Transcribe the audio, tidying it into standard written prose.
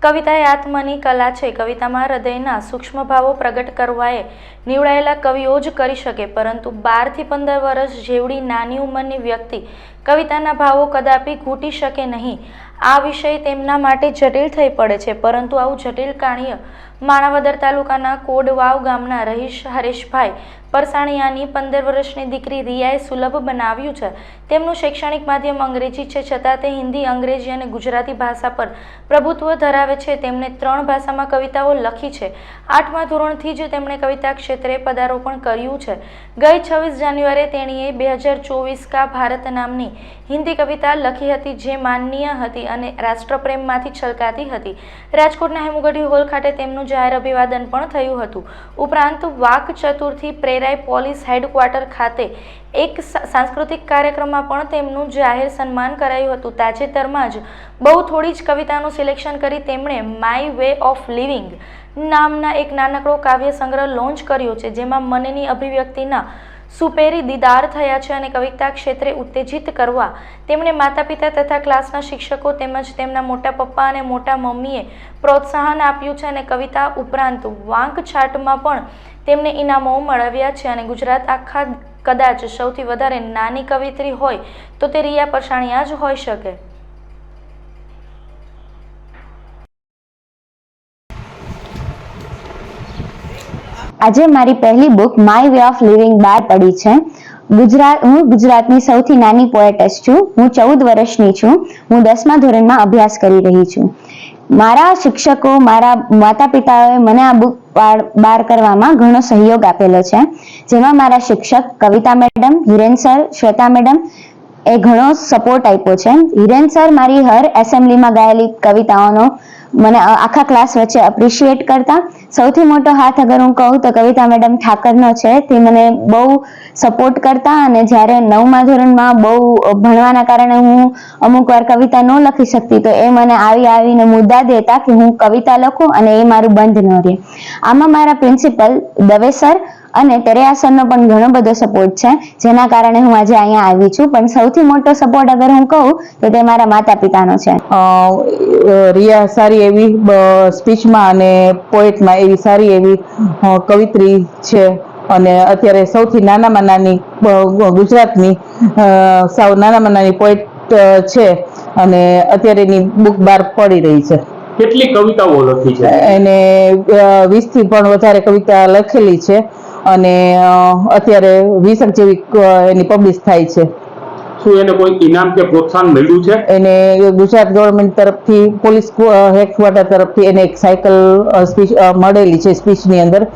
કવિતા એ આત્માની કલા છે। કવિતામાં હૃદયના સૂક્ષ્મ ભાવો પ્રગટ કરવાએ નીવડાયેલા કવિઓ જ કરી શકે, પરંતુ 12 થી 15 વર્ષ જેવડી નાની ઉંમરની વ્યક્તિ કવિતાના ભાવો કદાપી ઘૂંટી શકે નહીં। આ વિષય તેમના માટે જટિલ થઈ પડે છે, પરંતુ આવું જટિલ કાર્ય માણાવદર તાલુકાના કોડવાવ ગામના રહીશ હરેશભાઈ પરસાણીયાની 15 વર્ષની દીકરી રિયાએ સુલભ બનાવ્યું છે। તેમનું શૈક્ષણિક માધ્યમ અંગ્રેજી છે, છતાં તે હિન્દી, અંગ્રેજી અને ગુજરાતી ભાષા પર પ્રભુત્વ ધરાવે છે। તેમણે 3 ભાષામાં કવિતાઓ લખી છે। 8મા ધોરણથી જ તેમણે કવિતા ક્ષેત્રે પદાર્પણ કર્યું છે। ગઈ 26 જાન્યુઆરીએ તેણીએ 2024 કા ભારત નામની હિન્દી કવિતા લખી હતી, જે માનનીય હતી અને રાષ્ટ્રપ્રેમમાંથી છલકાતી હતી। રાજકોટના હેમુગઢી હોલ ખાતે તેમનું જાહેર અભિવાદન પણ થયું હતું। ઉપરાંત વાક ચતુર્થી પ્રેરાય પોલીસ હેડક્વાર્ટર ખાતે એક સાંસ્કૃતિક કાર્યક્રમમાં પણ તેમનું જાહેર સન્માન કરાયું હતું। તાજેતરમાં જ બહુ થોડી જ કવિતાનું સિલેક્શન કરી તેમણે માય વે ઓફ લિવિંગ નામના એક નાનકડો કાવ્ય સંગ્રહ લોન્ચ કર્યો છે, જેમાં મનની અભિવ્યક્તિના સુપેરી દીદાર થયા છે અને કવિતા ક્ષેત્રે ઉત્તેજિત કરવા તેમણે માતા પિતા તથા ક્લાસના શિક્ષકો તેમજ તેમના મોટા પપ્પા અને મોટા મમ્મીએ પ્રોત્સાહન આપ્યું છે અને કવિતા ઉપરાંત વાંકછાટમાં પણ તેમને ઇનામો મેળવ્યા છે અને ગુજરાત આખા કદાચ સૌથી વધારે નાની કવિત્રી હોય તો તે રિયા પરસાણીયા જ હોઈ શકે। આજે મારી પહેલી book my way of living બહાર પડી છે। હું ગુજરાતની સૌથી નાની પોએટસ છું। હું 14 વર્ષની છું। હું 10મા ધોરણમાં અભ્યાસ કરી રહી છું। મારા શિક્ષકો, મારા માતા પિતાએ મને આ બુક બહાર કરવામાં ઘણો સહયોગ આપેલો છે, જેમાં મારા શિક્ષક Kavita madam, Hiren sir, Shweta madam એ ઘણો સપોર્ટ આપ્યો છે। હિરેન સર મારી હર એસેમ્બલીમાં ગાયેલી કવિતાઓનો મને આખા ક્લાસ વચ્ચે એપ્રિશિએટ કરતા। સૌથી મોટો હાથ અગર હું કહું તો કવિતા મેડમ ઠાકરનો છે, તે મને બહુ સપોર્ટ કરતા અને જ્યારે 9મા ધોરણમાં બહુ ભણવાના કારણે હું અમુક વાર કવિતા ન લખી શકતી તો એ મને આવીને મુદ્દા દેતા કે હું કવિતા લખું અને એ મારું બંધ ન રહે। આમાં મારા પ્રિન્સિપલ દવે સર અને તેરૈયા સરનો પણ ઘણો બધો સપોર્ટ છે, જેના કારણે હું આજે અહીંયા આવી છું। પણ સૌથી મોટો સપોર્ટ અગર હું કહું તો તે મારા માતા પિતાનો છે। રિયા સારી એવી સ્પીચમાં અને પોએટમાં એવી સારી એવી કવિત્રી છે અને અત્યારે સૌથી નાનામાં નાની ગુજરાતની સાવ નાનામાં નાની પોએટ છે અને અત્યારે એની બુક બહાર પડી રહી છે। કેટલી કવિતાઓ લખી છે? એને 20 થી પણ વધારે કવિતા લખેલી છે અને અત્યારે 20 જેવી એની પબ્લિશ થાય છે। શું એને કોઈ ઇનામ કે પ્રોત્સાહન મળ્યું છે? એને ગુજરાત ગવર્મેન્ટ તરફથી, પોલીસ હેડક્વાર્ટર તરફથી એને એક સાયકલ સ્પીચ મળેલી છે સ્પીચની અંદર।